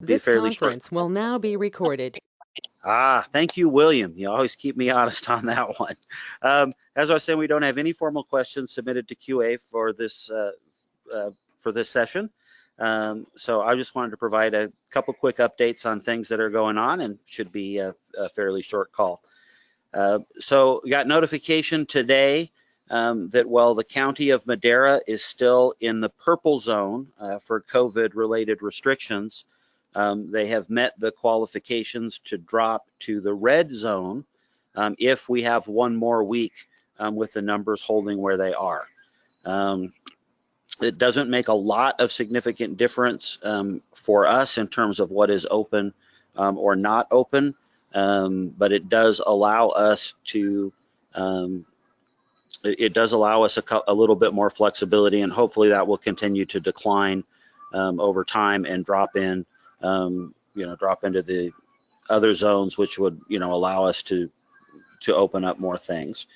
This conference will now be recorded. Thank you, William. You always keep me honest on that one. As I was saying, we don't have any formal questions submitted to QA for this session. So I just wanted to provide a couple quick updates on things that are going on, and should be a fairly short call. So we got notification today that while the county of Madera is still in the purple zone for COVID-related restrictions, they have met the qualifications to drop to the red zone if we have one more week with the numbers holding where they are. It doesn't make a lot of significant difference for us in terms of what is open or not open, but it does allow us to a little bit more flexibility, and hopefully that will continue to decline over time and drop into the other zones, which would allow us to open up more things.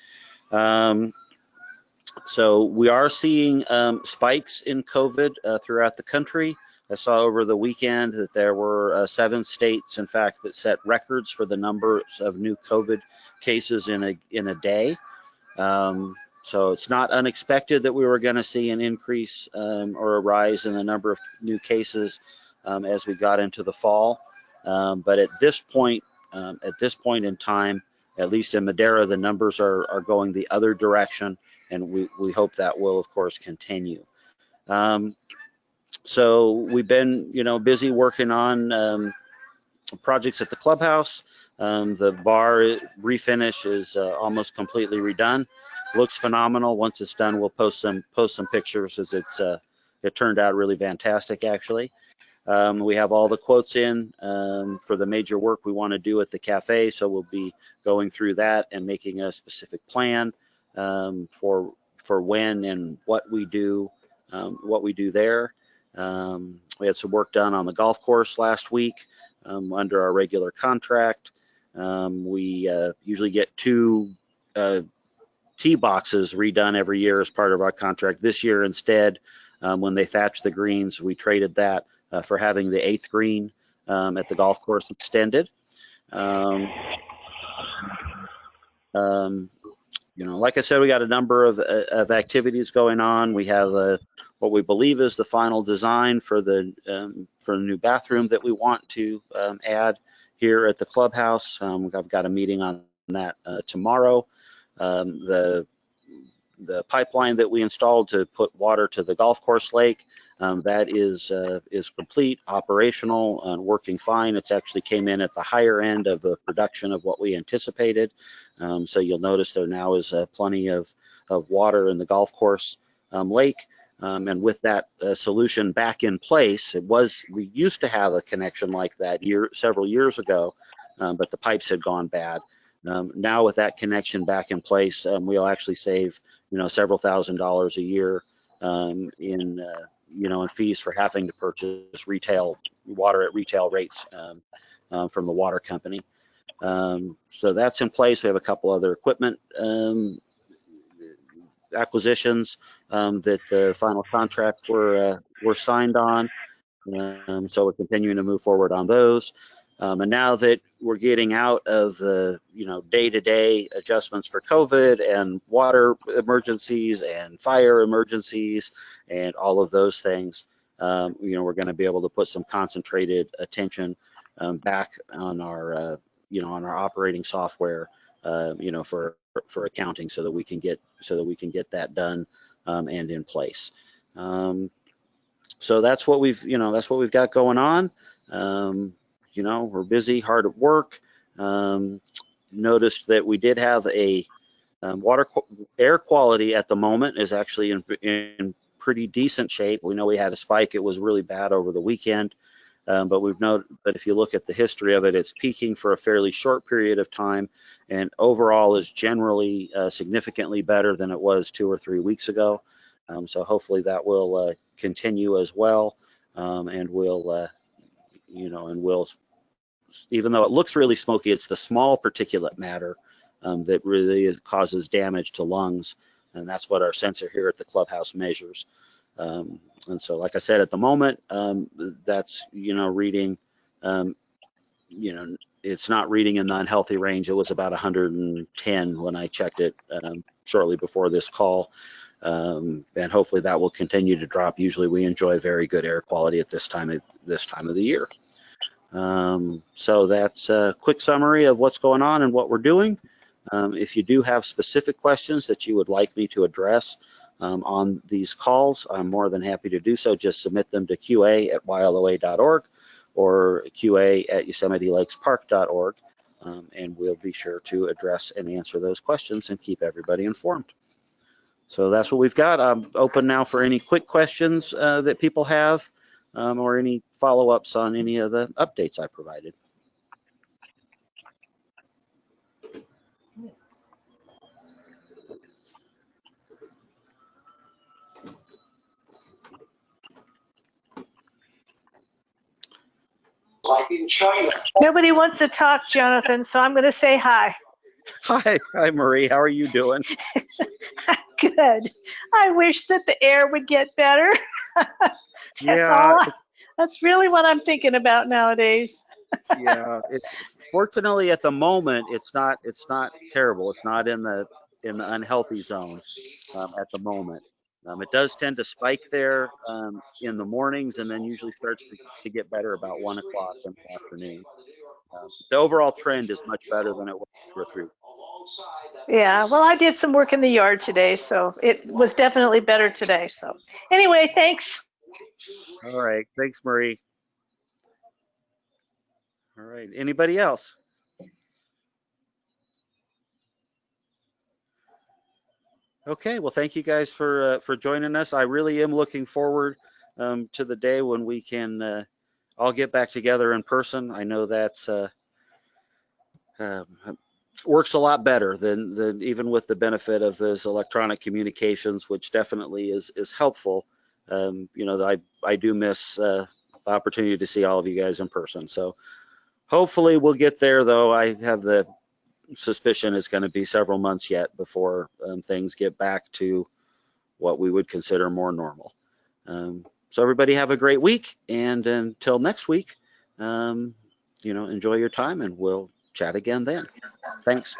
So we are seeing spikes in COVID throughout the country. I saw over the weekend that there were 7 states, in fact, that set records for the numbers of new COVID cases in a day. So it's not unexpected that we were going to see an increase or a rise in the number of new cases as we got into the fall. But at this point in time, at least in Madera, the numbers are going the other direction, and we hope that will, of course, continue. So we've been, busy working on projects at the clubhouse. The bar refinish is almost completely redone. Looks phenomenal. Once it's done, we'll post some pictures, as it turned out really fantastic, actually. We have all the quotes in for the major work we want to do at the cafe, so we'll be going through that and making a specific plan for when and what we do there. We had some work done on the golf course last week under our regular contract. We usually get 2 tee boxes redone every year as part of our contract. This year, instead, when they thatched the greens, we traded that for having the 8th green at the golf course extended. Like I said, we got a number of activities going on. We have what we believe is the final design for the new bathroom that we want to add here at the clubhouse. I've got a meeting on that tomorrow. The pipeline that we installed to put water to the golf course lake, that is complete, operational, and working fine. It's actually came in at the higher end of the production of what we anticipated. So you'll notice there now is plenty of water in the golf course lake. And with that solution back in place, we used to have a connection like that several years ago, but the pipes had gone bad. Now with that connection back in place, we'll actually save, several $1,000s a year in fees for having to purchase retail water at retail rates from the water company. So that's in place. We have a couple other equipment acquisitions that the final contracts were signed on. So we're continuing to move forward on those. And now that we're getting out of the, day-to-day adjustments for COVID and water emergencies and fire emergencies and all of those things, we're going to be able to put some concentrated attention back on our, on our operating software, for accounting, so that we can get that done and in place. So that's what we've got going on. We're busy, hard at work. Noticed that we did have a air quality at the moment is actually in pretty decent shape. We know we had a spike. It was really bad over the weekend, but we've noted that if you look at the history of it, it's peaking for a fairly short period of time, and overall is generally significantly better than it was 2 or 3 weeks ago. So hopefully that will continue as well, and we'll even though it looks really smoky, it's the small particulate matter that really causes damage to lungs, and that's what our sensor here at the clubhouse measures. And so, like I said, at the moment, that's reading You know, it's not reading in the unhealthy range. It was about 110 when I checked it shortly before this call. And hopefully that will continue to drop. Usually we enjoy very good air quality at this time of the year. So that's a quick summary of what's going on and what we're doing. If you do have specific questions that you would like me to address on these calls, I'm more than happy to do so. Just submit them to qa@yloa.org or qa@YosemiteLakesPark.org, and we'll be sure to address and answer those questions and keep everybody informed. So that's what we've got. I'm open now for any quick questions that people have or any follow-ups on any of the updates I provided. Like in China. Nobody wants to talk, Jonathan, so I'm going to say hi. Hi, Marie. How are you doing? Good. I wish that the air would get better. That's really what I'm thinking about nowadays. Yeah, it's fortunately at the moment it's not terrible. It's not in the unhealthy zone at the moment. It does tend to spike there in the mornings and then usually starts to get better about 1 o'clock in the afternoon. The overall trend is much better than it was 2 or 3 weeks. Yeah, well, I did some work in the yard today, so it was definitely better today. So anyway, thanks. All right. Thanks, Marie. All right. Anybody else? Okay. Well, thank you guys for joining us. I really am looking forward to the day when we can all get back together in person. I know that's works a lot better than even with the benefit of those electronic communications, which definitely is helpful. You know, I do miss the opportunity to see all of you guys in person. So hopefully we'll get there, though. I have the suspicion it's going to be several months yet before things get back to what we would consider more normal. So everybody have a great week, and until next week, you know, enjoy your time, and we'll chat again then. Thanks.